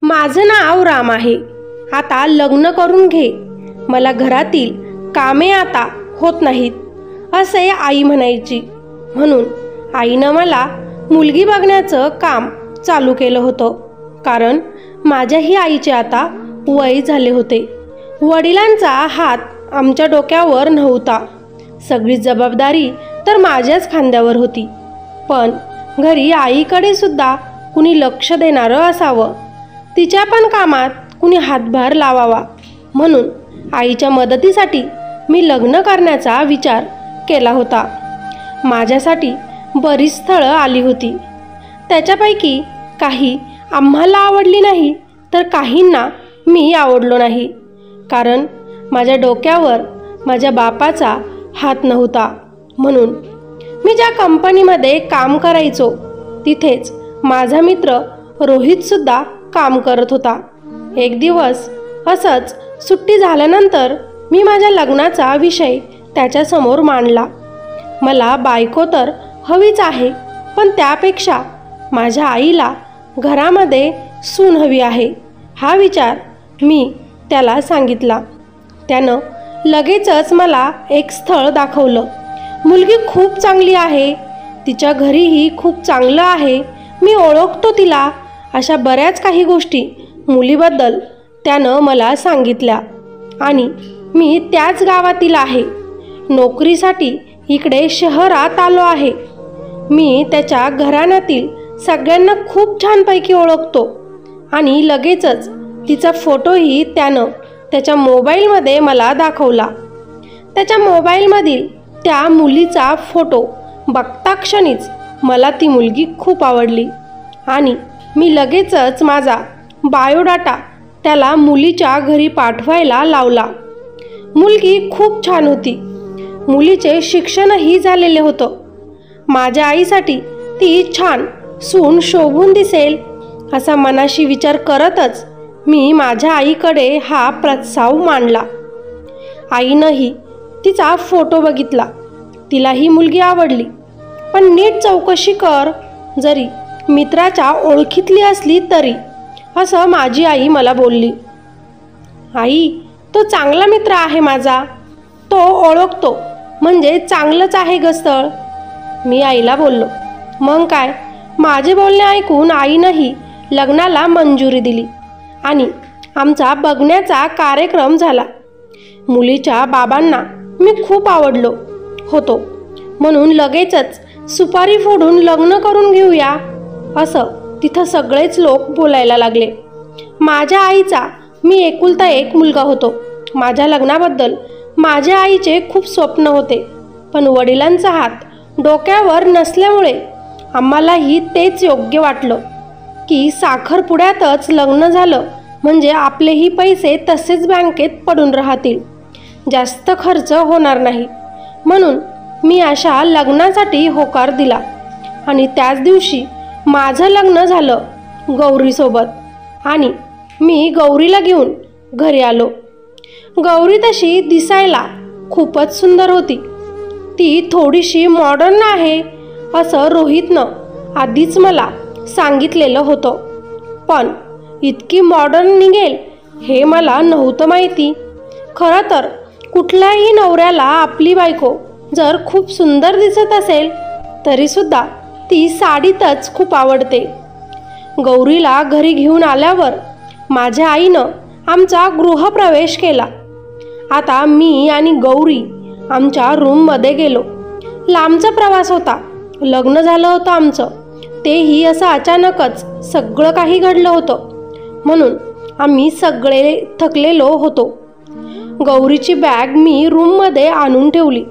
माझं नाव राम आहे. आता लग्न करून घे. मला घरातील कामे आता होत नाहीत, असे आई म्हणायची. म्हणून आईनं मला मुलगी बघण्याचं काम चालू केलं होतं. कारण माझ्याही आईचे आता वय झाले होते. वडिलांचा हात आमच्या डोक्यावर नव्हता. सगळी जबाबदारी तर माझ्याच खांद्यावर होती. पण घरी आईकडे सुद्धा कुणी लक्ष देणारं असावं, तिच्या पण कामात कुणी हातभार लावावा, म्हणून आईच्या मदतीसाठी मी लग्न करण्याचा विचार केला होता. माझ्यासाठी बरीच स्थळं आली होती. त्याच्यापैकी काही आम्हाला आवडली नाही, तर काहींना मी आवडलो नाही. कारण माझ्या डोक्यावर माझ्या बापाचा हात नव्हता. म्हणून मी ज्या कंपनीमध्ये काम करायचो तिथेच माझा मित्र रोहितसुद्धा काम करत होता. एक दिवस असंच सुट्टी झाल्यानंतर मी माझ्या लग्नाचा विषय त्याच्यासमोर मांडला. मला बायको तर हवीच आहे, पण त्यापेक्षा माझ्या आईला घरामध्ये सून हवी आहे, हा विचार मी त्याला सांगितला. त्यानं लगेचच मला एक स्थळ दाखवलं. मुलगी खूप चांगली आहे, तिच्या घरीही खूप चांगलं आहे, मी ओळखतो तिला, अशा बऱ्याच काही गोष्टी मुलीबद्दल त्यानं मला सांगितल्या. आणि मी त्याच गावातील आहे, नोकरीसाठी इकडे शहरात आलो आहे. मी त्याच्या घराण्यातील सगळ्यांना खूप छानपैकी ओळखतो. आणि लगेचच तिचा फोटोही त्यानं त्याच्या मोबाईलमध्ये मला दाखवला. त्याच्या मोबाईलमधील त्या मुलीचा फोटो बघताक्षणीच मला ती मुलगी खूप आवडली. आणि मी लगेचच माझा बायोडाटा त्याला मुलीच्या घरी पाठवायला लावला. मुलगी खूप छान होती. मुलीचे शिक्षणही झालेले होतं. माझ्या आईसाठी ती छान सून शोभून दिसेल असा मनाशी विचार करतच मी माझ्या आईकडे हा प्रस्ताव मांडला. आईनंही तिचा फोटो बघितला. तिलाही मुलगी आवडली. पण नीट चौकशी कर, जरी मित्राच्या ओळखीतली असली तरी, असं माझी आई मला बोलली. आई, तो चांगला मित्र आहे माझा, तो ओळखतो म्हणजे चांगलंच आहे ग स्थळ, मी आईला बोललो. मग काय, माझे बोलणे ऐकून आईनंही लग्नाला मंजुरी दिली आणि आमचा बघण्याचा कार्यक्रम झाला. मुलीच्या बाबांना मी खूप आवडलो होतो, म्हणून लगेचच सुपारी फोडून लग्न करून घेऊया असं तिथं सगळेच लोक बोलायला लागले. माझ्या आईचा मी एकुलता एक मुलगा होतो. माझ्या लग्नाबद्दल माझ्या आईचे खूप स्वप्न होते, पण वडिलांचा हात डोक्यावर नसल्यामुळे आम्हालाही तेच योग्य वाटलं की साखरपुड्यातच लग्न झालं म्हणजे आपलेही पैसे तसेच बँकेत पडून राहतील, जास्त खर्च होणार नाही. म्हणून मी अशा लग्नासाठी होकार दिला. आणि त्याच दिवशी माझं लग्न झालं गौरीसोबत आणि मी गौरीला घेऊन घरी आलो. गौरी तशी दिसायला खूपच सुंदर होती. ती थोडीशी मॉडर्न आहे असं रोहितनं आधीच मला सांगितलेलं होतं. पण इतकी मॉडर्न निघेल हे मला नव्हतं माहिती. खरं तर कुठल्याही नवऱ्याला आपली बायको जर खूप सुंदर दिसत असेल तरीसुद्धा ती साडीतच खूप आवडते. गौरीला घरी घेऊन आल्यावर माझ्या आईनं आमचा गृहप्रवेश केला. आता मी आणि गौरी आमच्या रूममध्ये गेलो. लांबचा प्रवास होता, लग्न झालं होतं आमचं, तेही असं अचानकच सगळं काही घडलं होतं. म्हणून आम्ही सगळे थकलेलो होतो. गौरीची बॅग मी रूममध्ये आणून ठेवली.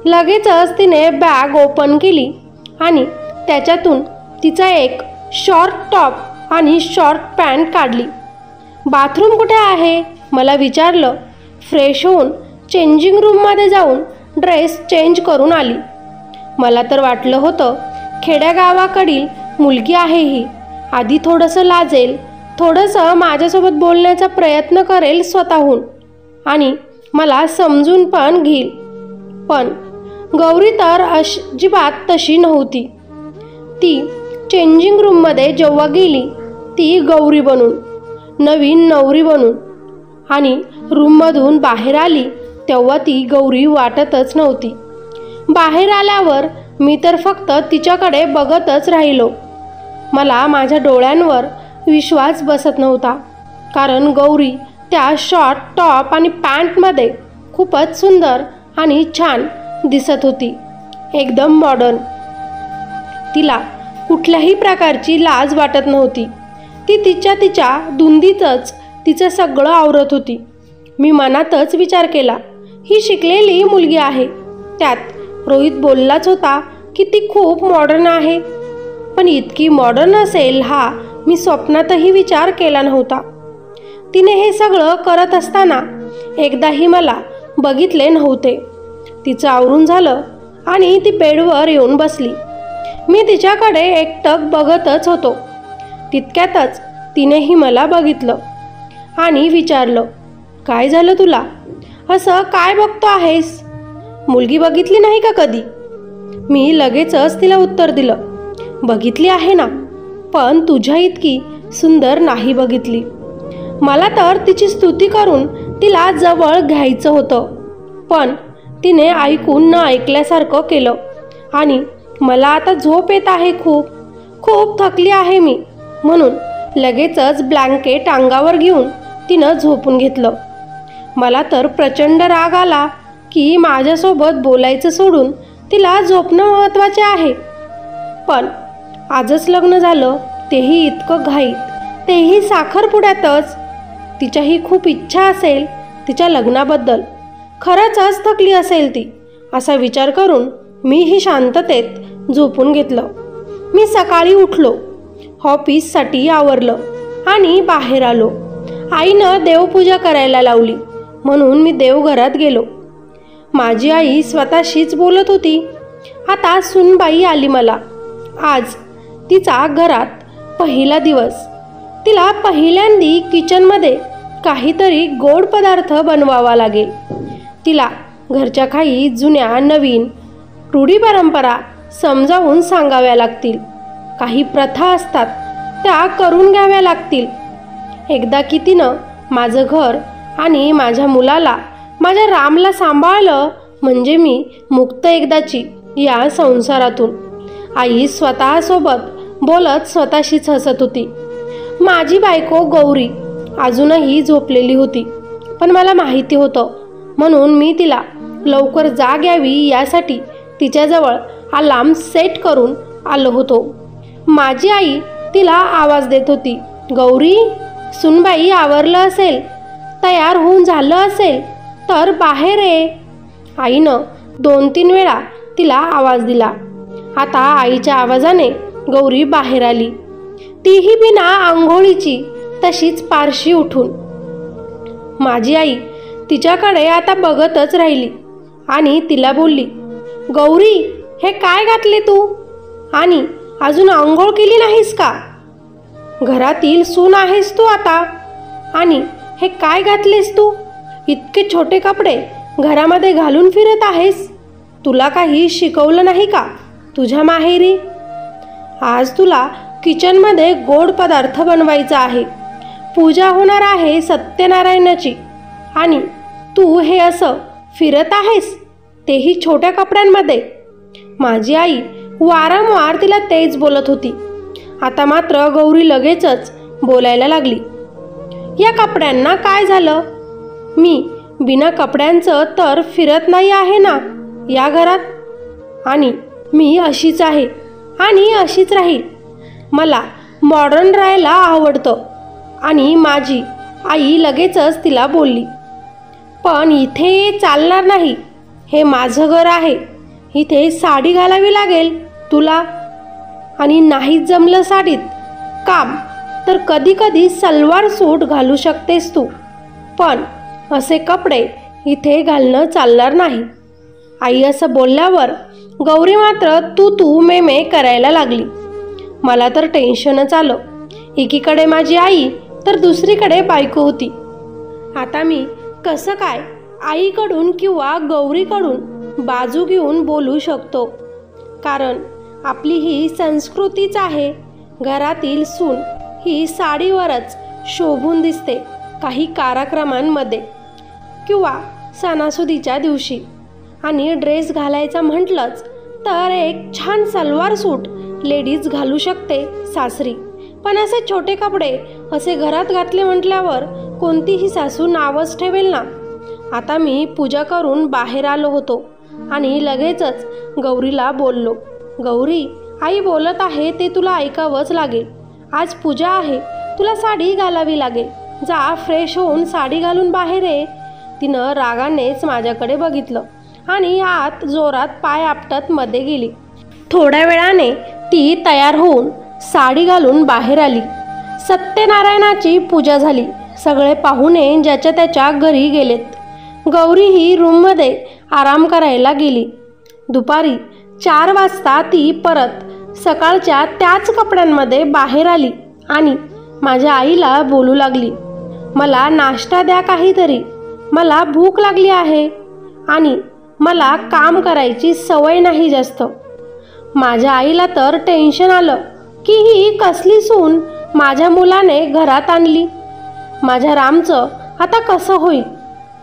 लगेचच तिने बॅग ओपन केली आणि त्याच्यातून तिचा एक शॉर्ट टॉप आणि शॉर्ट पॅन्ट काढली. बाथरूम कुठे आहे मला विचारलं. फ्रेश होऊन चेंजिंग रूममध्ये जाऊन ड्रेस चेंज करून आली. मला तर वाटलं होतं खेड्यागावाकडील मुलगी आहे ही, आधी थोडंसं लाजेल, थोडंसं माझ्यासोबत बोलण्याचा प्रयत्न करेल स्वतःहून आणि मला समजून पण घेईल. पण गौरी तर अजिबात तशी नव्हती. ती चेंजिंग रूममध्ये जेव्हा गेली ती गौरी बनून नवीन नवरी बनून आणि रूममधून बाहेर आली तेव्हा ती गौरी वाटतच नव्हती. बाहेर आल्यावर मी तर फक्त तिच्याकडे बघतच राहिलो. मला माझ्या डोळ्यांवर विश्वास बसत नव्हता, कारण गौरी त्या शॉर्ट टॉप आणि पॅन्टमध्ये खूपच सुंदर आणि छान दिसत होती, एकदम मॉडर्न. तिला कुठल्याही प्रकारची लाज वाटत नव्हती. ती तिच्या धुंदीतच तिचं सगळं आवरत होती. मी मनातच विचार केला, ही शिकलेली मुलगी आहे. त्यात रोहित बोललाच होता की ती खूप मॉडर्न आहे, पण इतकी मॉडर्न असेल हा मी स्वप्नातही विचार केला नव्हता. तिने हे सगळं करत असताना एकदाही मला बघितले नव्हते. तिचं आवरून झालं आणि ती बेडवर येऊन बसली. मी तिच्याकडे एकटक बघतच होतो. तितक्यातच तिनेही मला बघितलं आणि विचारलं, काय झालं तुला? असं काय बघतो आहेस? मुलगी बघितली नाही का कधी? मी लगेचच तिला उत्तर दिलं, बघितली आहे ना, पण तुझ्या इतकी सुंदर नाही बघितली. मला तर तिची स्तुती करून तिला जवळ घ्यायचं होतं, पण तिने ऐकून न ऐकल्यासारखं केलं आणि मला आता झोप येत आहे. खूप खूप थकली आहे मी, म्हणून लगेचच ब्लँकेट अंगावर घेऊन तिनं झोपून घेतलं. मला तर प्रचंड राग आला की माझ्यासोबत बोलायचं सोडून तिला झोपणं महत्त्वाचे आहे. पण आजच लग्न झालं, तेही इतकं घाईत, तेही साखरपुड्यातच. तिच्याही खूप इच्छा असेल तिच्या लग्नाबद्दल. खरंच थकली असेल ती, असा विचार करून मीही शांततेत झोपून घेतलं. मी सकाळी उठलो, ऑफिससाठी आवरलं आणि बाहेर आलो. आईनं देवपूजा करायला लावली म्हणून मी देवघरात गेलो. माझी आई स्वतःशीच बोलत होती. आता सूनबाई आली मला. आज तिचा घरात पहिला दिवस. तिला पहिल्यांदी किचनमध्ये काहीतरी गोड पदार्थ बनवावा लागेल. तिला घरच्या काही जुन्या नवीन रूढी परंपरा समजावून सांगाव्या लागतील. काही प्रथा असतात त्या करून घ्याव्या लागतील. एकदा की तिनं माझं घर आणि माझ्या मुलाला, माझ्या रामला सांभाळलं म्हणजे मी मुक्त एकदाची या संसारातून. आई स्वतःसोबत बोलत स्वतःशीच हसत होती. माझी बायको गौरी अजूनही झोपलेली होती, पण मला माहिती होतं, म्हणून मी तिला लवकर जाग यावी यासाठी तिच्याजवळ अलार्म सेट करून आलो होतो. माझी आई तिला आवाज देत होती, गौरी, सुनबाई आवरलं असेल, तयार होऊन झालं असेल तर बाहेर ये. आईनं 2-3 वेळा तिला आवाज दिला. आता आईच्या आवाजाने गौरी बाहेर आली, तीही बिना आंघोळीची, तशीच पारशी उठून. माझी आई तिच्याकडे आता बघतच राहिली आणि तिला बोलली, गौरी, हे काय घातले तू? आणि अजून आंघोळ केली नाहीस का? घरातील सून आहेस तू आता, आणि हे काय घातलेस तू? इतके छोटे कपडे घरामध्ये घालून फिरत आहेस. तुला काही शिकवलं नाही का तुझ्या माहेरी? आज तुला किचनमध्ये गोड पदार्थ बनवायचा आहे. पूजा होणार आहे सत्यनारायणाची, आणि तू हे असं फिरत आहेस, तेही छोट्या कपड्यांमध्ये. माझी आई वारंवार तिला तेच बोलत होती. आता मात्र गौरी लगेचच बोलायला लागली, या कपड्यांना काय झालं? मी बिना कपड्यांचं तर फिरत नाही आहे ना या घरात, आणि मी अशीच आहे आणि अशीच राहील. मला मॉडर्न राहायला आवडतं. आणि माझी आई लगेचच तिला बोलली, पण इथे चालणार नाही, हे माझं घर आहे. इथे साडी घालावी लागेल तुला, आणि नाही जमलं साडीत काम तर कधी कधी सलवार सूट घालू शकतेस तू, पण असे कपडे इथे घालणं चालणार नाही. आई असं बोलल्यावर गौरी मात्र तू मे करायला लागली. मला तर टेन्शनच आलं. एकीकडे माझी आई तर दुसरीकडे बायको होती. आता मी कसं काय आईकडून किंवा गौरीकडून बाजू घेऊन बोलू शकतो? कारण आपली ही संस्कृतीच आहे. घरातील सून ही साडीवरच शोभून दिसते काही कार्यक्रमांमध्ये किंवा सणासुदीच्या दिवशी. आणि ड्रेस घालायचा म्हटलंच तर एक छान सलवार सूट लेडीज घालू शकते सासरी. पण असे छोटे कपडे असे घरात घातले म्हटल्यावर कोणतीही सासू नावच ठेवेल ना. आता मी पूजा करून बाहेर आलो होतो आणि लगेचच गौरीला बोललो, गौरी, आई बोलत आहे ते तुला ऐकावंच लागेल. आज पूजा आहे, तुला साडी घालावी लागेल. जा फ्रेश होऊन साडी घालून बाहेर ये. तिनं रागानेच माझ्याकडे बघितलं आणि आत जोरात पाय आपटत मध्ये गेली. थोड्या वेळाने ती तयार होऊन साडी घालून बाहेर आली. सत्यनारायणाची पूजा झाली. सगळे पाहुणे ज्याच्या त्याच्या घरी गेलेत. गौरी ही रूममध्ये आराम करायला गेली. दुपारी 4 वाजता ती परत सकाळच्या त्याच कपड्यांमध्ये बाहेर आली आणि माझ्या आईला बोलू लागली, मला नाश्ता द्या काहीतरी, मला भूक लागली आहे आणि मला काम करायची सवय नाही जास्त. माझ्या आईला तर टेन्शन आलं की ही कसली सून माझ्या मुलाने घरात आणली. माझ्या रामचं आता कसं होईल.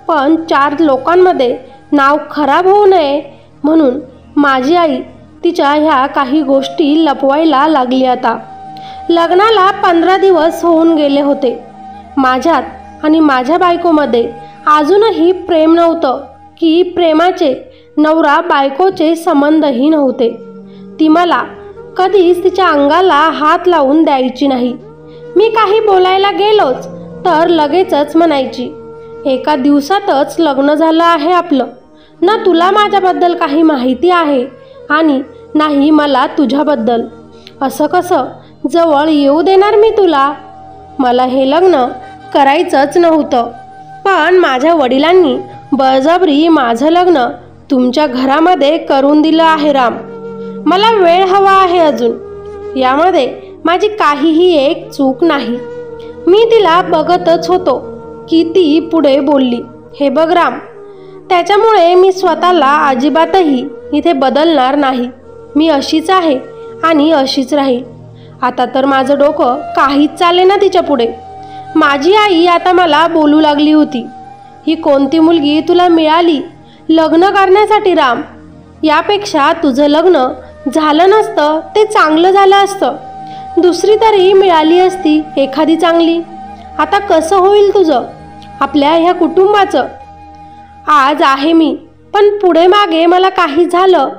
पण 4 लोकांमध्ये नाव खराब होऊ नये म्हणून माझी आई तिच्या ह्या काही गोष्टी लपवायला लागली. आता लग्नाला 15 दिवस होऊन गेले होते. माझ्यात आणि माझ्या बायकोमध्ये अजूनही प्रेम नव्हतं की प्रेमाचे नवरा बायकोचे संबंधही नव्हते. ती मला कधीच तिच्या अंगाला हात लावून द्यायची नाही. मी काही बोलायला गेलोच तर लगेचच म्हणायची, एका दिवसातच लग्न झालं आहे आपलं. ना तुला माझ्याबद्दल काही माहिती आहे आणि नाही मला तुझ्याबद्दल. असं कसं जवळ येऊ देणार मी तुला. मला हे लग्न करायचंच नव्हतं, पण माझ्या वडिलांनी बळजबरी माझं लग्न तुमच्या घरामध्ये करून दिलं आहे. राम, मला वेळ हवा आहे अजून. यामध्ये माझी काहीही एक चूक नाही. मी तिला बघतच होतो की ती पुढे बोलली, हे बघ राम, त्याच्यामुळे मी स्वतःला अजिबातही इथे बदलणार नाही. मी अशीच आहे आणि अशीच राहील. आता तर माझं डोकं काहीच चाले ना तिच्या पुढे. माझी आई आता मला बोलू लागली होती, ही कोणती मुलगी तुला मिळाली लग्न करण्यासाठी राम. यापेक्षा तुझं लग्न झालं नसतं ते चांगलं झालं असतं. दुसरी तरी मिळाली असती एखादी चांगली. आता कसं होईल तुझं, आपल्या ह्या कुटुंबाचं. आज आहे मी, पण पुढे मागे मला काही झालं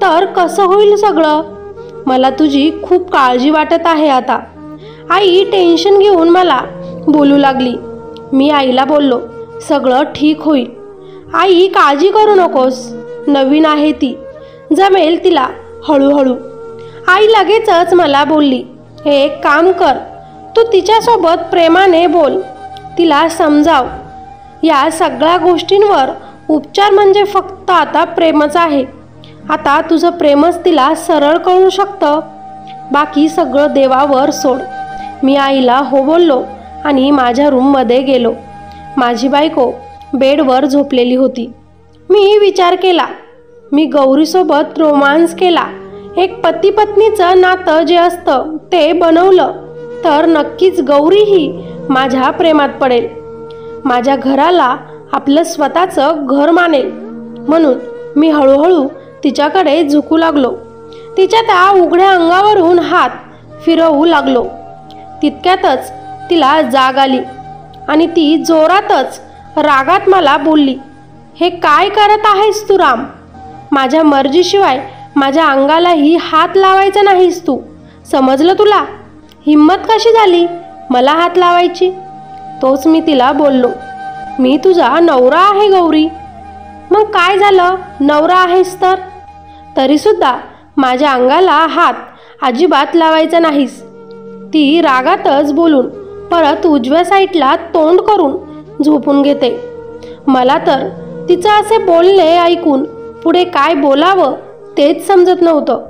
तर कसं होईल सगळं. मला तुझी खूप काळजी वाटत आहे आता. आई टेन्शन घेऊन मला बोलू लागली. मी आईला बोललो, सगळं ठीक होईल आई, काळजी करू नकोस. नवीन आहे ती, जमेल तिला हळूहळू. आई लगेचच मला बोलली, एक काम कर, तू तिच्यासोबत प्रेमाने बोल, तिला समजाव. या सगळ्या गोष्टींवर उपचार म्हणजे फक्त आता प्रेमच आहे. आता तुझं प्रेमच तिला सरळ कळू शकतं. बाकी सगळं देवावर सोड. मी आईला हो बोललो आणि माझ्या रूममध्ये गेलो. माझी बायको बेडवर झोपलेली होती. मी विचार केला, मी गौरीसोबत रोमांस केला, एक पती पत्नीचं नातं जे असतं ते बनवलं तर नक्कीच गौरीही माझ्या प्रेमात पडेल, माझ्या घराला आपलं स्वतःचं घर मानेल. म्हणून मी हळूहळू तिच्याकडे झुकू लागलो. तिच्या त्या उघड्या अंगावरून हात फिरवू लागलो. तितक्यातच तिला जाग आली आणि ती जोरातच रागात मला बोलली, हे काय करत आहेस तू राम. माझ्या मर्जीशिवाय माझ्या अंगालाही हात लावायचा नाहीस तू, समजलं तुला. हिम्मत कशी झाली मला हात लावायची. तोच मी तिला बोललो, मी तुझा नवरा आहे गौरी. मग काय झालं, नवरा आहेस तर. तरीसुद्धा माझ्या अंगाला हात अजिबात लावायचा नाहीस. ती रागातच बोलून परत उजव्या साईडला तोंड करून झोपून घेते. मला तर तिचं असे बोलणे ऐकून पुढे काय बोलावं तेच समजत नव्हतं.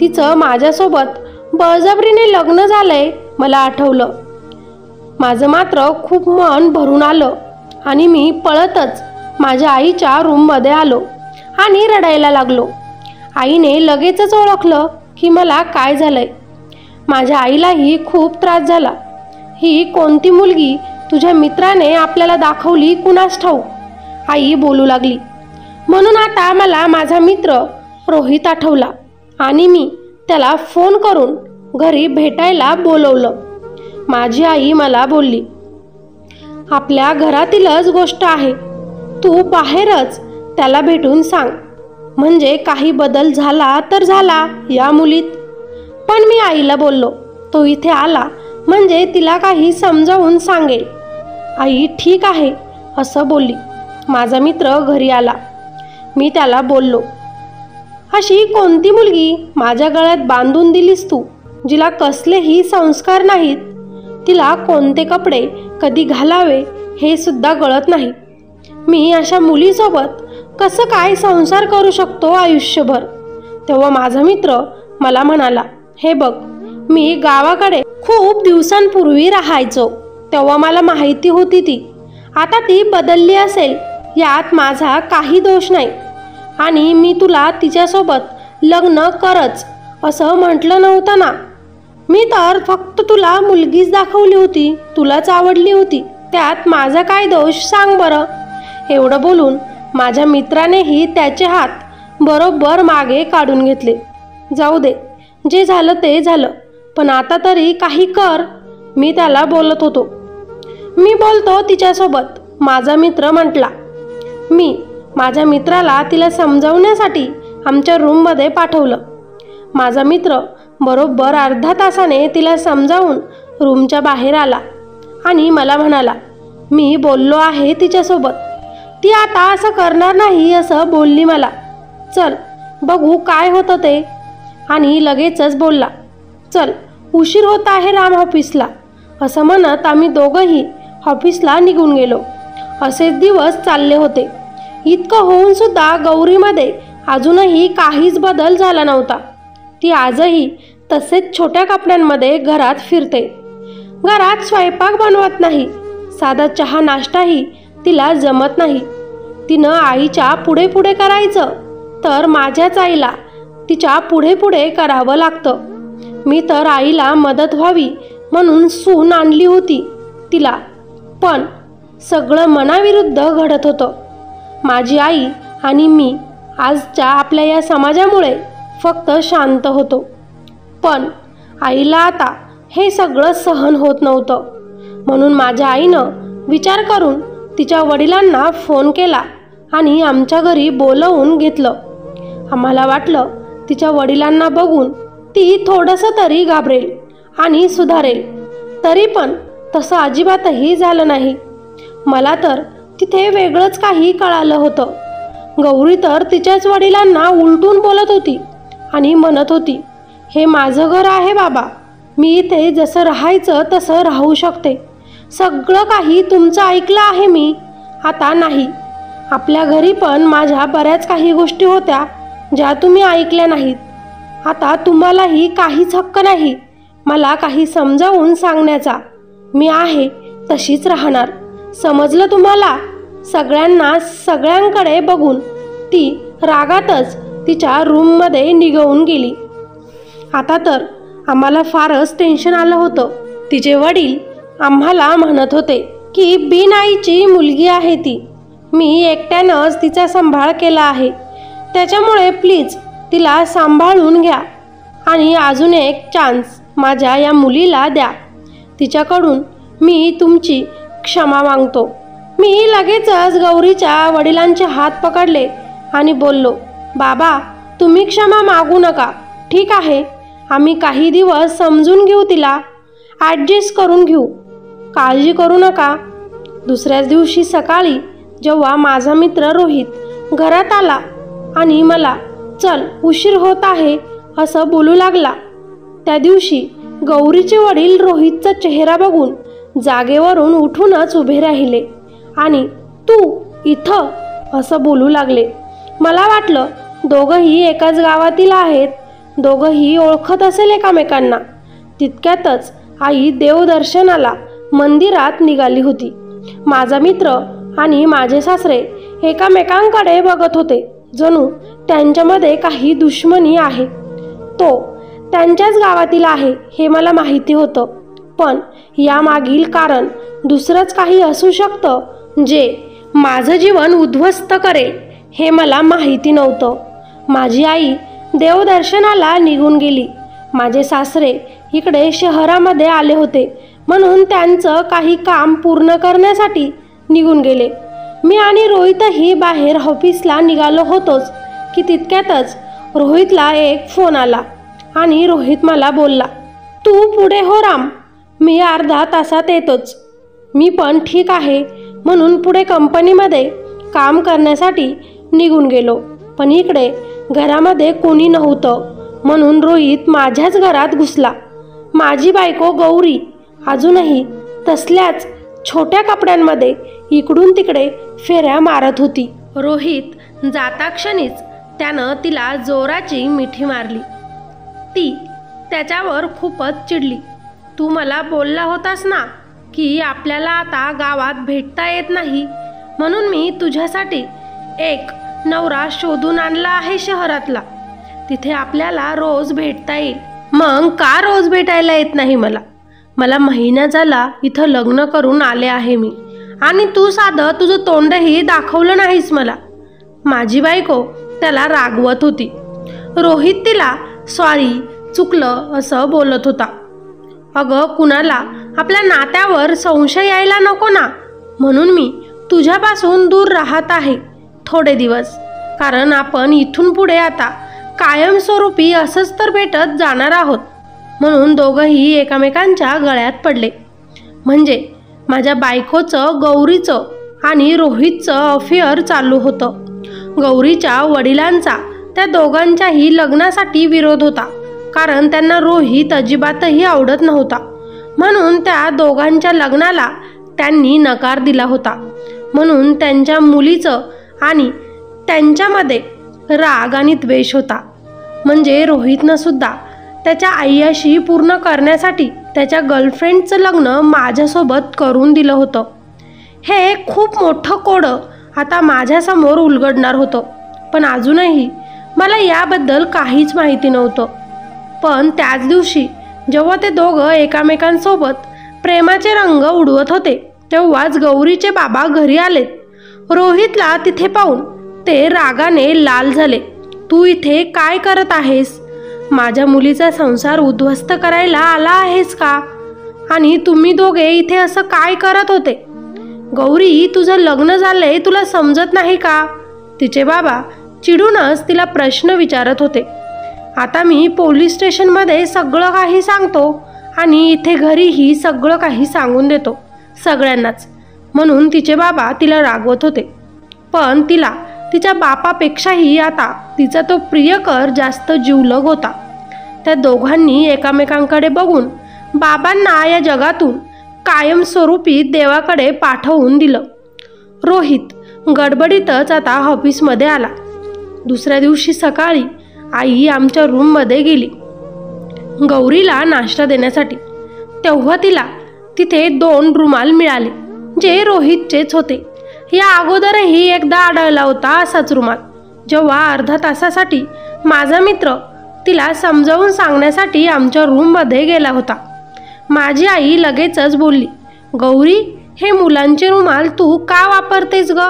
तिचं माझ्यासोबत बळजबरीने लग्न झालंय मला आठवलं. माझं मात्र खूप मन भरून आलं आणि मी पळतच माझ्या आईच्या रूममध्ये आलो आणि रडायला लागलो. आईने लगेचच ओळखलं की मला काय झालंय. माझ्या आईलाही खूप त्रास झाला. ही कोणती मुलगी तुझ्या मित्राने आपल्याला दाखवली कुणास ठाऊक, आई बोलू लागली. म्हणून आता मला माझा मित्र रोहित आठवला आणि मी त्याला फोन करून घरी भेटायला बोलवलं. माझी आई मला बोलली, आपल्या घरातीलच गोष्ट आहे, तू बाहेरच त्याला भेटून सांग, म्हणजे काही बदल झाला तर झाला या मुलीत. पण मी आईला बोललो, तो इथे आला म्हणजे तिला काही समजावून सांगेल. आई ठीक आहे असं बोलली. माझा मित्र घरी आला. मी त्याला बोललो, अशी कोणती मुलगी माझ्या गळ्यात बांधून दिलीस तू, जिला कसलेही संस्कार नाहीत, तिला कोणते कपडे कधी घालावे हे सुद्धा कळत नाही. मी अशा मुलीसोबत कसं काय संसार करू शकतो आयुष्यभर. तेव्हा माझा मित्र मला म्हणाला, हे बघ, मी गावाकडे खूप दिवसांपूर्वी राहायचो, तेव्हा मला माहिती होती ती. आता ती बदलली असेल यात माझा काही दोष नाही. आणि मी तुला तिच्यासोबत लग्न करच असं म्हटलं नव्हतं ना. मी तर फक्त तुला मुलगीच दाखवली होती, तुलाच आवडली होती, त्यात माझा काय दोष सांग बरं. एवढं बोलून माझ्या मित्रानेही त्याचे हात बरोबर मागे काढून घेतले. जाऊ दे, जे झालं ते झालं, पण आता तरी काही कर, मी त्याला बोलत होतो. मी बोलतो तिच्यासोबत, माझा मित्र म्हटला. मी माझ्या मित्राला तिला समजावण्यासाठी आमच्या रूममध्ये पाठवलं. माझा मित्र बरोबर अर्धा तासाने तिला समजावून रूमच्या बाहेर आला आणि मला म्हणाला, मी बोललो आहे तिच्यासोबत, ती आता असं करणार नाही असं बोलली मला. चल बघू काय होतं ते. आणि लगेचच बोलला, चल उशीर होत आहे राम ऑफिसला. असं म्हणत आम्ही दोघंही ऑफिसला निघून गेलो. असेच दिवस चालले होते. इतकं होऊन सुद्धा गौरीमध्ये अजूनही काहीच बदल झाला नव्हता. ती आजही तसेच छोट्या कपड्यांमध्ये घरात फिरते. घरात स्वयंपाक बनवत नाही, साधा चहा नाश्ताही तिला जमत नाही. तिनं आईच्या पुढे पुढे करायचं तर माझ्याच आईला तिच्या पुढे पुढे करावं लागतं. मी तर आईला मदत व्हावी म्हणून सून आणली होती तिला, पण सगळं मनाविरुद्ध घडत होतं. माझी आई आणि मी आजच्या आपल्या या समाजामुळे फक्त शांत होतो, पण आईला आता हे सगळं सहन होत नव्हतं. म्हणून माझ्या आईनं विचार करून तिच्या वडिलांना फोन केला आणि आमच्या घरी बोलवून घेतलं. आम्हाला वाटलं तिच्या वडिलांना बघून ती थोडंसं तरी घाबरेल आणि सुधारेल. तरी पण तसं अजिबातही झालं नाही. मला तर तिथे वेगळंच काही कळालं होतं. गौरी तर तिच्याच वडिलांना उलटून बोलत होती आणि म्हणत होती, हे माझं घर आहे बाबा, मी इथे जसं राहायचं तसं राहू शकते, सगळं काही तुमचं ऐकलं आहे मी. आता नाही, आपल्या घरी पण माझ्या बऱ्याच काही गोष्टी होत्या ज्या तुम्ही ऐकल्या नाहीत. आता तुम्हालाही काहीच हक्क नाही मला काही समजावून सांगण्याचा. मी आहे तशीच राहणार, समजलं तुम्हाला. सगळ्यांकडे बघून ती रागातच तिच्या रूममध्ये निघून गेली. आता तर आम्हाला फारच टेन्शन आलं होतं. तिचे वडील आम्हाला म्हणत होते की बिनआईची मुलगी आहे ती, मी एकट्यानंच तिचा सांभाळ केला आहे, त्याच्यामुळे प्लीज तिला सांभाळून घ्या आणि अजून एक चान्स माझ्या या मुलीला द्या. तिच्याकडून मी तुमची क्षमा मागतो. मी लगेचच गौरीच्या वडिलांचे हात पकडले आणि बोललो, बाबा तुम्ही क्षमा मागू नका, ठीक आहे, आम्ही काही दिवस समजून घेऊ, तिला ॲडजस्ट करून घेऊ, काळजी करू नका. दुसऱ्याच दिवशी सकाळी जेव्हा माझा मित्र रोहित घरात आला आणि मला चल उशीर होत आहे असं बोलू लागला, त्या दिवशी गौरीचे वडील रोहितचा चेहरा बघून जागेवरून उठूनच उभे राहिले आणि तू इथं असं बोलू लागले. मला वाटलं दोघंही एकाच गावातील आहेत, दोघंही ओळखत असेल एकमेकांना. तितक्यातच आई देवदर्शनाला मंदिरात निघाली होती. माझा मित्र आणि माझे सासरे एकमेकांकडे बघत होते, जणू त्यांच्यामध्ये काही दुश्मनी आहे. तो त्यांच्याच गावातील आहे हे मला माहिती होतं, पण यामागील कारण दुसरंच काही असू शकतं जे माझं जीवन उद्ध्वस्त करेल हे मला माहिती नव्हतं. माझी आई देवदर्शनाला निघून गेली. माझे सासरे इकडे शहरामध्ये आले होते म्हणून त्यांचं काही काम पूर्ण करण्यासाठी निघून गेले. मी आणि रोहितही बाहेर ऑफिसला निघालो होतोच की तितक्यातच रोहितला एक फोन आला आणि रोहित मला बोलला, तू पुढे हो राम, मी अर्धा तासात येतोच. मी पण ठीक आहे म्हणून पुढे कंपनीमध्ये काम करण्यासाठी निघून गेलो. पण इकडे घरामध्ये कोणी नव्हतं म्हणून रोहित माझ्याच घरात घुसला. माझी बायको गौरी अजूनही तसल्याच छोट्या कपड्यांमध्ये इकडून तिकडे फेऱ्या मारत होती. रोहित जाताक्षणीच त्यानं तिला जोराची मिठी मारली. ती त्याच्यावर खूपच चिडली. तू मला बोलला होतास ना की आपल्याला आता गावात भेटता येत नाही म्हणून मी तुझ्यासाठी एक नवरा शोधून आणला आहे शहरातला. तिथे आपल्याला रोज भेटता येईल. मग का रोज भेटायला येत नाही मला महिना झाला इथं लग्न करून आले आहे मी आणि तू साधं तुझं तोंडही दाखवलं नाहीस मला. माझी बायको त्याला रागवत होती. रोहित तिला सॉरी चुकलं असं बोलत होता. अगं कुणाला आपल्या नात्यावर संशय यायला नको ना म्हणून मी तुझ्यापासून दूर राहत आहे थोडे दिवस. कारण आपण इथून पुढे आता कायमस्वरूपी असंच तर भेटत जाणार आहोत. म्हणून दोघंही एकमेकांच्या गळ्यात पडले. म्हणजे माझ्या बायकोचं गौरीचं आणि रोहितचं अफेअर चालू होतं. गौरीच्या वडिलांचा त्या दोघांच्याही लग्नासाठी विरोध होता कारण त्यांना रोहित अजिबातही आवडत नव्हता. म्हणून त्या दोघांच्या लग्नाला त्यांनी नकार दिला होता. म्हणून त्यांच्या मुलीचं आणि त्यांच्यामध्ये राग आणि द्वेष होता. म्हणजे रोहितनं सुद्धा त्याच्या आईशी पूर्ण करण्यासाठी त्याच्या गर्लफ्रेंडचं लग्न माझ्यासोबत करून दिलं होतं. हे खूप मोठं कोडं आता माझ्यासमोर उलगडणार होतं. पण अजूनही मला याबद्दल काहीच माहिती नव्हतं. पण त्याच दिवशी जेव्हा ते दोघं एकमेकांसोबत प्रेमाचे रंग उडवत होते तेव्हाच गौरीचे बाबा घरी आलेत. रोहितला तिथे पाहून ते रागाने लाल झाले. तू इथे काय करत आहेस? माझ्या मुलीचा संसार उद्ध्वस्त करायला आला आहेस का? आणि तुम्ही दोघे इथे असं काय करत होते? गौरी तुझं लग्न झालंय तुला समजत नाही का? तिचे बाबा चिडूनच तिला प्रश्न विचारत होते. आता मी पोलीस स्टेशनमध्ये सगळं काही सांगतो आणि इथे घरीही सगळं काही सांगून देतो सगळ्यांनाच म्हणून तिचे बाबा तिला रागवत होते. पण तिला तिच्या बापापेक्षाही आता तिचा तो प्रियकर जास्त जीवलग होता. त्या दोघांनी एकमेकांकडे बघून बाबांना या जगातून कायमस्वरूपी देवाकडे पाठवून दिलं. रोहित गडबडीतच आता ऑफिसमध्ये आला. दुसऱ्या दिवशी सकाळी आई आमच्या रूममध्ये गेली गौरीला नाश्ता देण्यासाठी. तेव्हा तिला तिथे 2 रुमाल मिळाले जे रोहितचेच होते. या अगोदरही एकदा आढळला होता असाच रुमाल जेव्हा अर्धा तासासाठी माझा मित्र तिला समजावून सांगण्यासाठी आमच्या रूममध्ये गेला होता. माझी आई लगेचच बोलली, गौरी हे मुलांचे रुमाल तू का वापरतेस ग?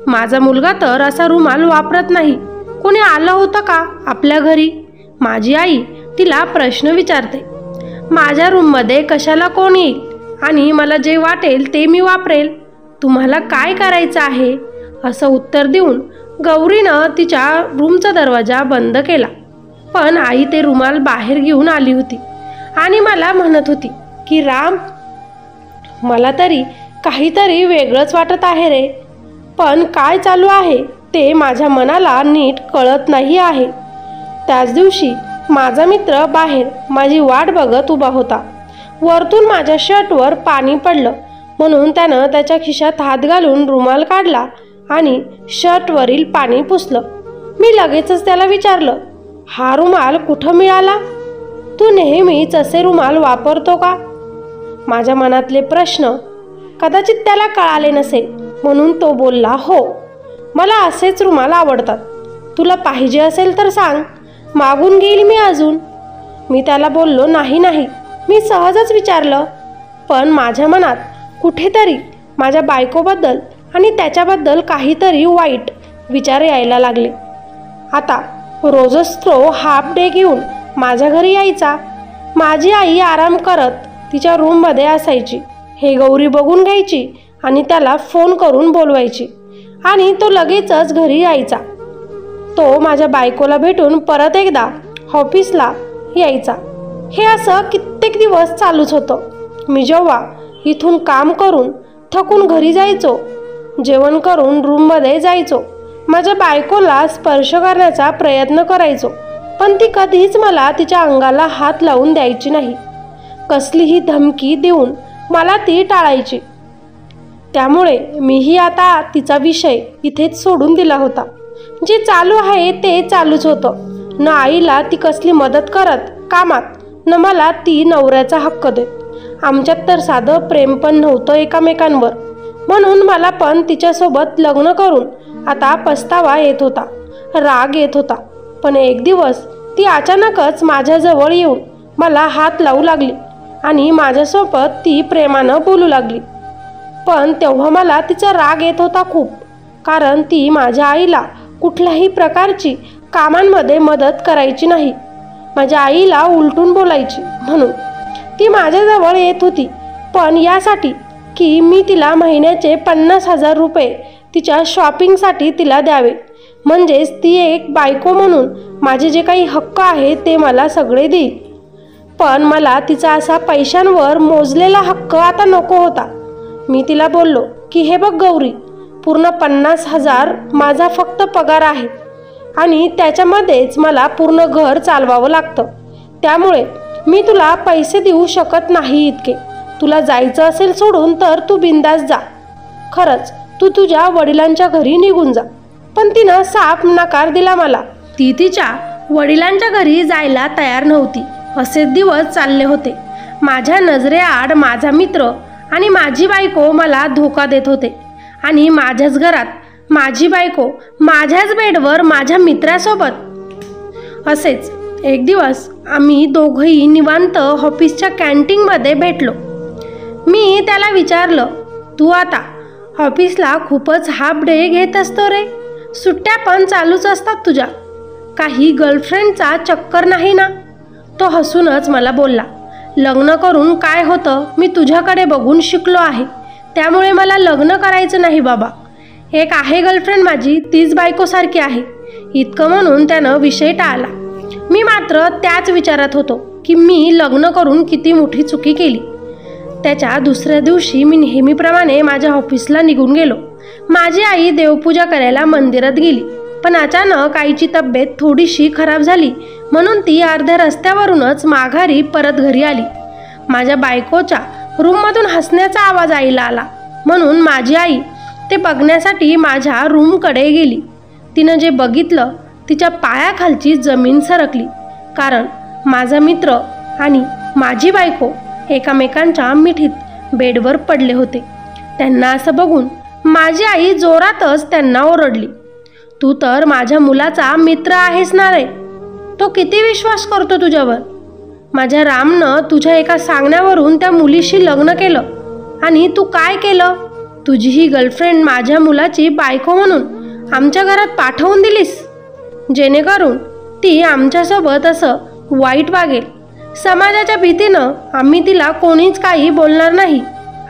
माझा मुलगा तर असा रुमाल वापरत नाही. कोणी आलं होतं का आपल्या घरी? माझी आई तिला प्रश्न विचारते. माझ्या रूममध्ये कशाला कोण येईल आणि मला जे वाटेल ते मी वापरेल. तुम्हाला काय करायचं आहे? असं उत्तर देऊन गौरीनं तिच्या रूमचा दरवाजा बंद केला. पण आई ते रुमाल बाहेर घेऊन आली होती आणि मला म्हणत होती की राम मला तरी काहीतरी वेगळंच वाटत आहे रे. पण काय चालू आहे ते माझ्या मनाला नीट कळत नाही आहे. त्याच दिवशी माझा मित्र बाहेर माझी वाट बघत उभा होता. वरतून माझ्या शर्टवर पाणी पडलं म्हणून त्यानं त्याच्या खिशात हात घालून रुमाल काढला आणि शर्टवरील पाणी पुसलं. मी लगेचच त्याला विचारलं, हा रुमाल कुठं मिळाला? तू नेहमीच असे रुमाल वापरतो का? माझ्या मनातले प्रश्न कदाचित त्याला कळाले नसेल म्हणून तो बोलला, हो मला असेच रुमाल आवडतात. तुला पाहिजे असेल तर सांग, मागून घेईल मी अजून. मी त्याला बोललो, नाही मी सहजच विचारलं. पण माझ्या मनात कुठेतरी माझ्या बायकोबद्दल आणि त्याच्याबद्दल काहीतरी वाईट विचार यायला लागले. आता रोजच तो हाफ डे घेऊन माझ्या घरी यायचा. माझी आई आराम करत तिच्या रूममध्ये असायची. हे गौरी बघून घ्यायची आणि त्याला फोन करून बोलवायची आणि तो लगेचच घरी यायचा. तो माझ्या बायकोला भेटून परत एकदा ऑफिसला यायचा. हे असं कित्येक दिवस चालूच होतं. मी जेव्हा इथून काम करून थकून घरी जायचो, जेवण करून रूममध्ये जायचो, माझ्या बायकोला स्पर्श करण्याचा प्रयत्न करायचो, पण ती कधीच मला तिच्या अंगाला हात लावून द्यायची नाही. कसलीही धमकी देऊन मला ती टाळायची. त्यामुळे मीही आता तिचा विषय इथेच सोडून दिला होता. जे चालू आहे ते चालूच होतं. न आईला ती कसली मदत करत कामात, न मला ती नवऱ्याचा हक्क देत. आमच्यात तर साधं प्रेम पण नव्हतं एकमेकांवर. म्हणून मला पण तिच्यासोबत लग्न करून आता पस्तावा येत होता, राग येत होता. पण एक दिवस ती अचानकच माझ्याजवळ येऊन मला हात लावू लागली आणि माझ्यासोबत ती प्रेमानं बोलू लागली. पण तेव्हा मला तिचा राग येत होता खूप, कारण ती माझ्या आईला कुठल्याही प्रकारची कामांमध्ये मदत करायची नाही. माझ्या आईला उलटून बोलायची म्हणून ती माझ्याजवळ येत होती, पण यासाठी की मी तिला महिन्याचे 50,000 रुपये तिच्या शॉपिंगसाठी तिला द्यावे. म्हणजेच ती एक बायको म्हणून माझे जे काही हक्क आहे ते मला सगळे देईल. पण मला तिचा असा पैशांवर मोजलेला हक्क आता नको होता. मी तिला बोललो की हे बघ गौरी, पूर्ण 50,000 माझा फक्त पगार आहे आणि त्याच्यामध्येच मला पूर्ण घर चालवावं लागतं. त्यामुळे मी तुला पैसे देऊ शकत नाही इतके. तुला जायचं असेल सोडून तर तू बिंदास जा. खरंच तू तुझ्या वडिलांच्या घरी निघून जा. पण तिनं साफ नकार दिला मला. ती तिच्या वडिलांच्या घरी जायला तयार नव्हती. असे दिवस चालले होते. माझ्या नजरेआड माझा मित्र आणि माझी बायको मला धोका देत होते आणि माझ्याच घरात माझी बायको माझ्याच बेडवर माझ्या मित्रासोबत. असेच एक दिवस आम्ही दोघंही निवांत ऑफिसच्या कॅन्टीनमध्ये भेटलो. मी त्याला विचारलं, तू आता ऑफिसला खूपच हाफ डे घेत असतो रे. सुट्ट्या पण चालूच असतात तुझ्या. काही गर्लफ्रेंडचा चक्कर नाही ना? तो हसूनच मला बोलला, लग्न करून काय होतं मी तुझ्याकडे बघून शिकलो आहे. त्यामुळे मला लग्न करायचं नाही बाबा. एक आहे गर्लफ्रेंड माझी, तीच बायकोसारखी आहे. इतकं म्हणून त्यानं विषय टाळला. मी मात्र त्याच विचारात होतो की मी लग्न करून किती मोठी चुकी केली. त्याच्या दुसऱ्या दिवशी मी नेहमीप्रमाणे माझ्या ऑफिसला निघून गेलो. माझी आई देवपूजा करायला मंदिरात गेली, पण अचानक आईची तब्येत थोडीशी खराब झाली म्हणून ती अर्ध्या रस्त्यावरूनच माघारी परत घरी आली. माझ्या बायकोच्या रूममधून हसण्याचा आवाज आईला आला म्हणून माझी आई ते बघण्यासाठी माझ्या रूमकडे गेली. तिनं जे बघितलं तिच्या पायाखालची जमीन सरकली, कारण माझा मित्र आणि माझी बायको एकामेकांच्या मिठीत बेडवर पडले होते. त्यांना असं बघून माझी आई जोरातच त्यांना ओरडली, तू तर माझ्या मुलाचा मित्र आहेस ना रे. तो किती विश्वास करतो तुझ्यावर. माझ्या रामनं तुझ्या एका सांगण्यावरून त्या मुलीशी लग्न केलं आणि तू काय केलं? तुझी ही गर्लफ्रेंड माझ्या मुलाची बायको म्हणून आमच्या घरात पाठवून दिलीस, जेणेकरून ती आमच्यासोबत असं वाईट वागेल. समाजाच्या भीतीनं आम्ही तिला कोणीच काही बोलणार नाही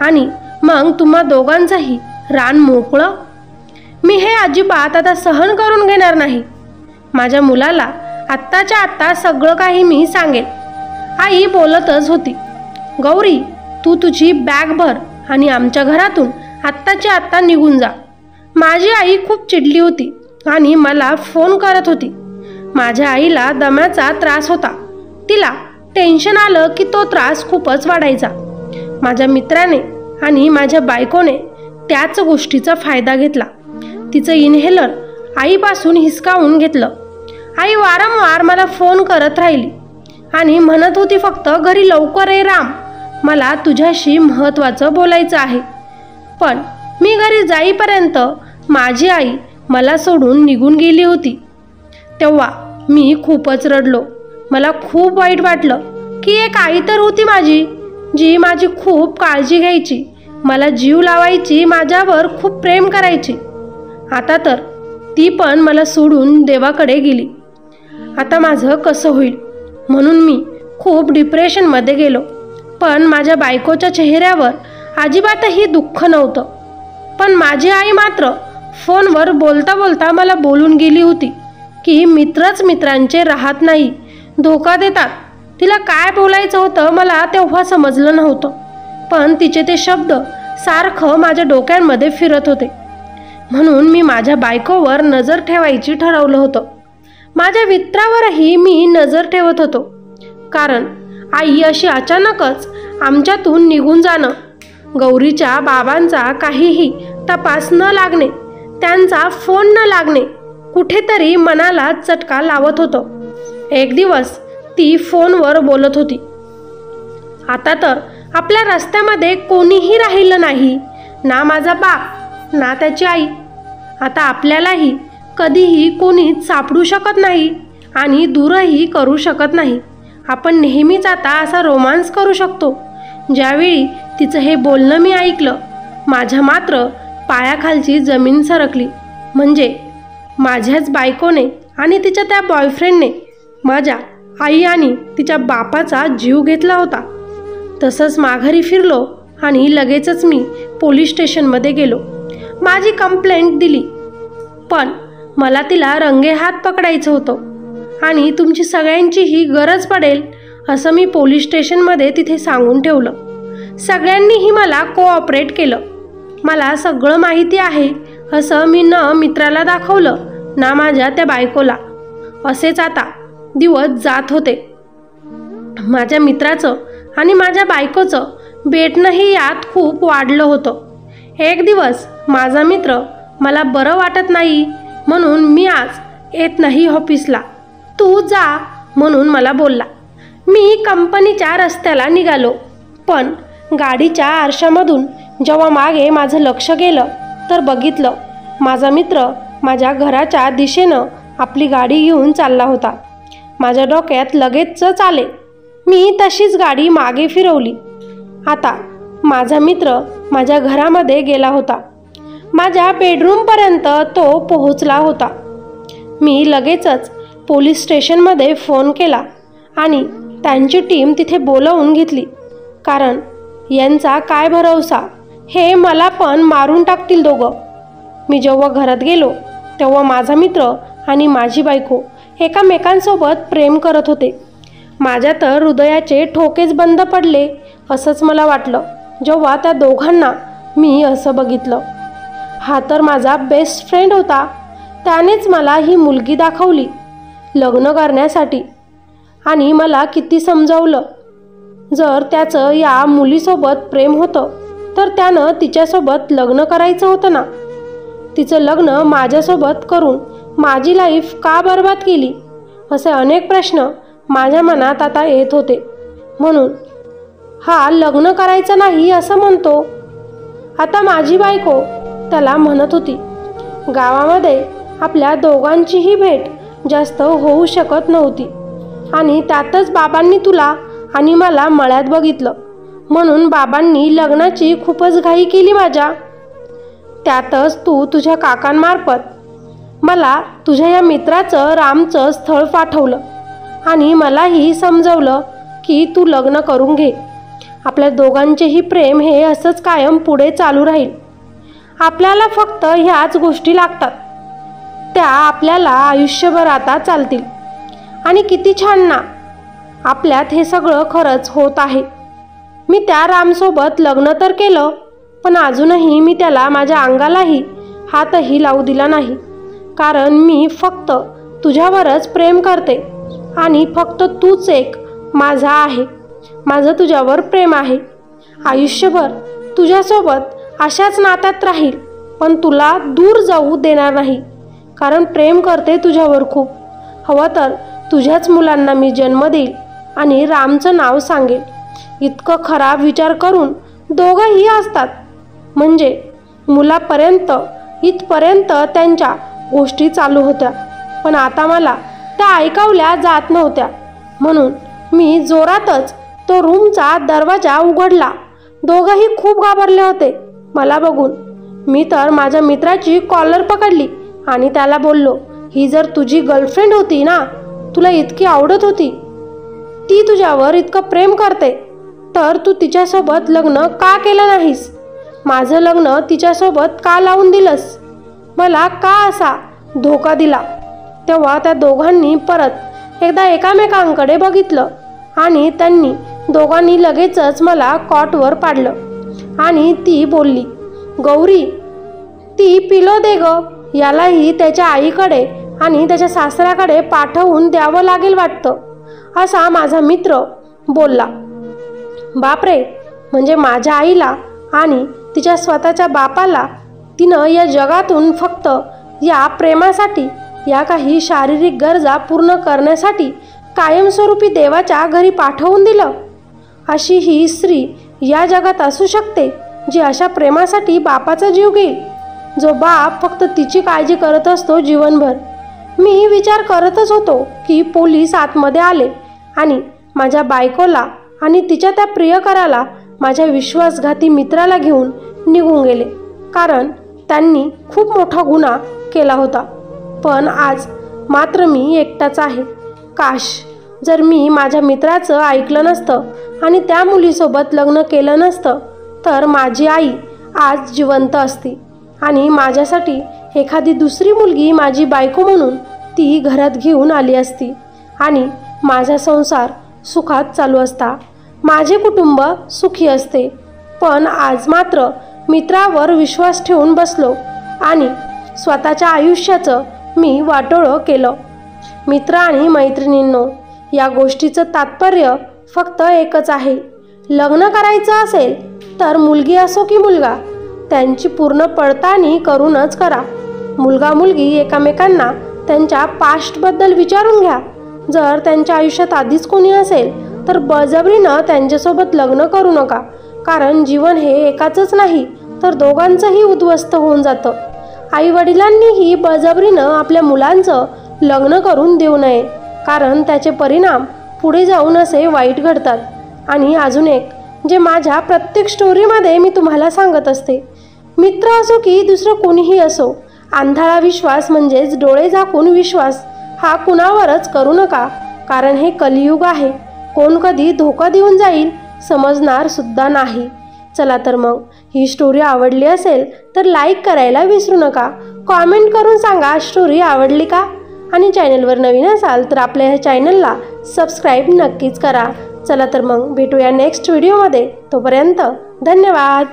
आणि मग तुम्हा दोघांचंही रान मोकळं. मी हे अजिबात आता सहन करून घेणार नाही. माझ्या मुलाला आत्ताच्या आत्ता सगळं काही मी सांगेन. आई बोलतच होती, गौरी तू तुझी बॅग भर आणि आमच्या घरातून आत्ताच्या आत्ता निघून जा. माझी आई खूप चिडली होती आणि मला फोन करत होती. माझ्या आईला दम्याचा त्रास होता. तिला टेन्शन आलं की तो त्रास खूपच वाढायचा. माझ्या मित्राने आणि माझ्या बायकोने त्याच गोष्टीचा फायदा घेतला. तिचं इन्हेलर आईपासून हिसकावून घेतलं. आई वारंवार मला फोन करत राहिली आणि म्हणत होती फक्त घरी लवकर ये राम, मला तुझ्याशी महत्त्वाचं बोलायचं आहे. पण मी घरी जाईपर्यंत माझी आई मला सोडून निघून गेली होती. तेव्हा मी खूपच रडलो. मला खूप वाईट वाटलं की एक आई तर होती माझी, जी माझी खूप काळजी घ्यायची, मला जीव लावायची, माझ्यावर खूप प्रेम करायची. आता तर ती पण मला सोडून देवाकडे गेली. आता माझं कसं होईल म्हणून मी खूप डिप्रेशनमध्ये गेलो. पण माझ्या बायकोच्या चेहऱ्यावर अजिबातही दुःख नव्हतं. पण माझी आई मात्र फोनवर बोलता बोलता मला बोलून गेली होती की मित्रच मित्रांचे राहत नाही, धोका देतात. तिला काय बोलायचं होतं मला तेव्हा समजलं नव्हतं, पण तिचे ते शब्द सारखं माझ्या डोक्यांमध्ये फिरत होते. म्हणून मी माझ्या बायकोवर नजर ठेवायची ठरवलं होतं. माझ्या मित्रावरही मी नजर ठेवत होतो, कारण आई अशी अचानकच आमच्यातून निघून जाणं, गौरीच्या बाबांचा काहीही तपास न लागणे, त्यांचा फोन न लागणे कुठेतरी मनाला चटका लावत होतं. एक दिवस ती फोनवर बोलत होती, आता तर आपल्या रस्त्यामध्ये कोणीही राहिलं नाही, ना माझा बाप ना त्याची आई. आता आपल्यालाही कधीही कोणीच सापडू शकत नाही आणि दूरही करू शकत नाही. आपण नेहमीच आता असा रोमांस करू शकतो. ज्यावेळी तिचं हे बोलणं मी ऐकलं, माझ्या मात्र पायाखालची जमीन सरकली. म्हणजे माझ्याच बायकोने आणि तिच्या त्या बॉयफ्रेंडने माझ्या आई आणि तिच्या बापाचा जीव घेतला होता. तसंच माघारी फिरलो आणि लगेचच मी पोलीस स्टेशनमध्ये गेलो. माझी कंप्लेंट दिली. पण मला तिला रंगेहात पकडायचं होतं आणि तुमची सगळ्यांचीही गरज पडेल असं मी पोलीस स्टेशनमध्ये तिथे सांगून ठेवलं. सगळ्यांनीही मला कोऑपरेट केलं. मला सगळं माहिती आहे असं मी न मित्राला दाखवलं ना माझ्या त्या बायकोला. असेच आता दिवस जात होते. माझ्या मित्राचं आणि माझ्या बायकोचं भेटणंही यात खूप वाढलं होतं. एक दिवस माझा मित्र मला बरं वाटत नाही म्हणून मी आज येत नाही ऑफिसला, तू जा म्हणून मला बोलला. मी कंपनीच्या रस्त्याला निघालो. पण गाडीच्या आरशामधून जेव्हा मागे माझं लक्ष गेलं तर बघितलं माझा मित्र माझ्या घराच्या दिशेनं आपली गाडी घेऊन चालला होता. माझ्या डोक्यात लगेचच आले. मी तशीच गाडी मागे फिरवली. आता माझा मित्र माझ्या घरामध्ये गेला होता. माझ्या बेडरूमपर्यंत तो पोहोचला होता. मी लगेचच पोलीस स्टेशनमध्ये फोन केला आणि त्यांची टीम तिथे बोलवून घेतली. कारण यांचा काय भरवसा, हे मला पण मारून टाकतील दोघं. मी जेव्हा घरात गेलो तेव्हा माझा मित्र आणि माझी बायको एकामेकांसोबत प्रेम करत होते. माझ्या तर हृदयाचे ठोकेच बंद पडले असंच मला वाटलं जेव्हा त्या दोघांना मी असं बघितलं. हा तर माझा बेस्ट फ्रेंड होता. त्यानेच मला ही मुलगी दाखवली लग्न करण्यासाठी आणि मला किती समजावलं. जर त्याचं या मुलीसोबत प्रेम होतं तर त्यानं तिच्यासोबत लग्न करायचं होतं ना. तिचं लग्न माझ्यासोबत करून माझी लाईफ का बर्बाद केली, असे अनेक प्रश्न माझ्या मनात आता येत होते. म्हणून हा लग्न करायचं नाही असं म्हणतो. आता माझी बायको त्याला म्हणत होती, गावामध्ये आपल्या दोघांचीही भेट जास्त होऊ शकत नव्हती आणि त्यातच बाबांनी तुला आणि मला मळ्यात बघितलं म्हणून बाबांनी लग्नाची खूपच घाई केली माझ्या. त्यातच तू तुझ्या काकांमार्फत मला तुझ्या या मित्राचं रामचं स्थळ पाठवलं आणि मलाही समजवलं की तू लग्न करून घे. आपल्या दोघांचेही प्रेम हे असंच कायम पुढे चालू राहील. आपल्याला फक्त ह्याच गोष्टी लागतात, त्या आपल्याला आयुष्यभर आता चालतील. आणि किती छान ना, आपल्यात हे सगळं खरंच होत आहे. मी त्या रामसोबत लग्न तर केलं, पण अजूनही मी त्याला माझ्या अंगालाही हातही लावू दिला नाही. कारण मी फक्त तुझ्यावरच प्रेम करते आणि फक्त तूच एक माझा आहे. माझं तुझ्यावर प्रेम आहे. आयुष्यभर तुझ्यासोबत अशाच नात्यात राहील, पण तुला दूर जाऊ देणार नाही. कारण प्रेम करते तुझ्यावर खूप. हवं तर तुझ्याच मुलांना मी जन्म देईल आणि रामचं नाव सांगेल. इतकं खराब विचार करून दोघंही असतात. म्हणजे मुलापर्यंत इथपर्यंत त्यांच्या गोष्टी चालू होत्या, पण आता मला त्या ऐकवल्या जात नव्हत्या. म्हणून मी जोरातच तो रूमचा दरवाजा उघडला. दोघंही खूप घाबरले होते मला बघून. मी तर माझ्या मित्राची कॉलर पकडली आणि त्याला बोललो, ही जर तुझी गर्लफ्रेंड होती ना, तुला इतकी आवडत होती, ती तुझ्यावर इतकं प्रेम करते, तर तू तिच्यासोबत लग्न का केलं नाहीस? माझं लग्न तिच्यासोबत का लावून दिलंस? मला का असा धोका दिला? तेव्हा त्या दोघांनी परत एकदा एकामेकांकडे बघितलं आणि त्यांनी दोघांनी लगेचच मला कॉटवर पाडलं आणि ती बोलली, गौरी, ती पिलो दे ग, यालाही त्याच्या आईकडे आणि त्याच्या सासऱ्याकडे पाठवून द्यावं लागेल वाटतं, असा माझा मित्र बोलला. बापरे, म्हणजे माझ्या आईला आणि तिच्या स्वतःच्या बापाला तिनं या जगातून फक्त या प्रेमासाठी, या काही शारीरिक गरजा पूर्ण करण्यासाठी कायमस्वरूपी देवाच्या घरी पाठवून दिलं. अशी ही स्त्री या जगात असू शकते जी अशा प्रेमासाठी बापाचा जीव घेईल, जो बाप फक्त तिची काळजी करत असतो जीवनभर. मी विचार करतच होतो की पोलीस आतमध्ये आले आणि माझ्या बायकोला आणि तिच्या त्या प्रियकराला, माझ्या विश्वासघाती मित्राला घेऊन निघून गेले, कारण त्यांनी खूप मोठा गुन्हा केला होता. पण आज मात्र मी एकटाच आहे. काश जर मी माझ्या मित्राचं ऐकलं नसतं आणि त्या मुलीसोबत लग्न केलं नसतं, तर माझी आई आज जिवंत असती आणि माझ्यासाठी एखादी दुसरी मुलगी माझी बायको म्हणून ती घरात घेऊन आली असती आणि माझा संसार सुखात चालू असता, माझे कुटुंब सुखी असते. पण आज मात्र मित्रावर विश्वास ठेवून बसलो आणि स्वतःच्या आयुष्याचं मी वाटोळं केलं. मित्र आणि मैत्रिणींनो, या गोष्टीचं तात्पर्य फक्त एकच आहे. लग्न करायचं असेल तर मुलगी असो की मुलगा, त्यांची पूर्ण पडताळणी करूनच करा. मुलगा मुलगी एकमेकांना त्यांच्या पास्टबद्दल विचारून घ्या. जर त्यांच्या आयुष्यात आधीच कोणी असेल तर बळजबरीनं त्यांच्यासोबत लग्न करू नका, कारण जीवन हे एकाचंच नाही तर दोघांचंही उद्ध्वस्त होऊन जातं. आईवडिलांनीही बळजबरीनं आपल्या मुलांचं लग्न करून देऊ नये, कारण त्याचे परिणाम पुढे जाऊन असे वाईट घडतात. आणि अजून एक, जे माझ्या प्रत्येक स्टोरीमध्ये मी तुम्हाला सांगत असते, मित्र असो की दुसरं कोणीही असो, आंधळा विश्वास म्हणजेच डोळे झाकून विश्वास हा कुणावरच करू नका, कारण हे कलियुग आहे. कोण कधी धोका देऊन जाईल समजणार सुद्धा नाही. चला तर मग, ही स्टोरी आवडली असेल तर लाईक करायला विसरू नका. कॉमेंट करून सांगा स्टोरी आवडली का, आणि चॅनलवर नवीन असाल तर आपल्या ह्या चॅनलला सबस्क्राईब नक्कीच करा. चला तर मग भेटूया नेक्स्ट व्हिडिओमध्ये. तोपर्यंत धन्यवाद.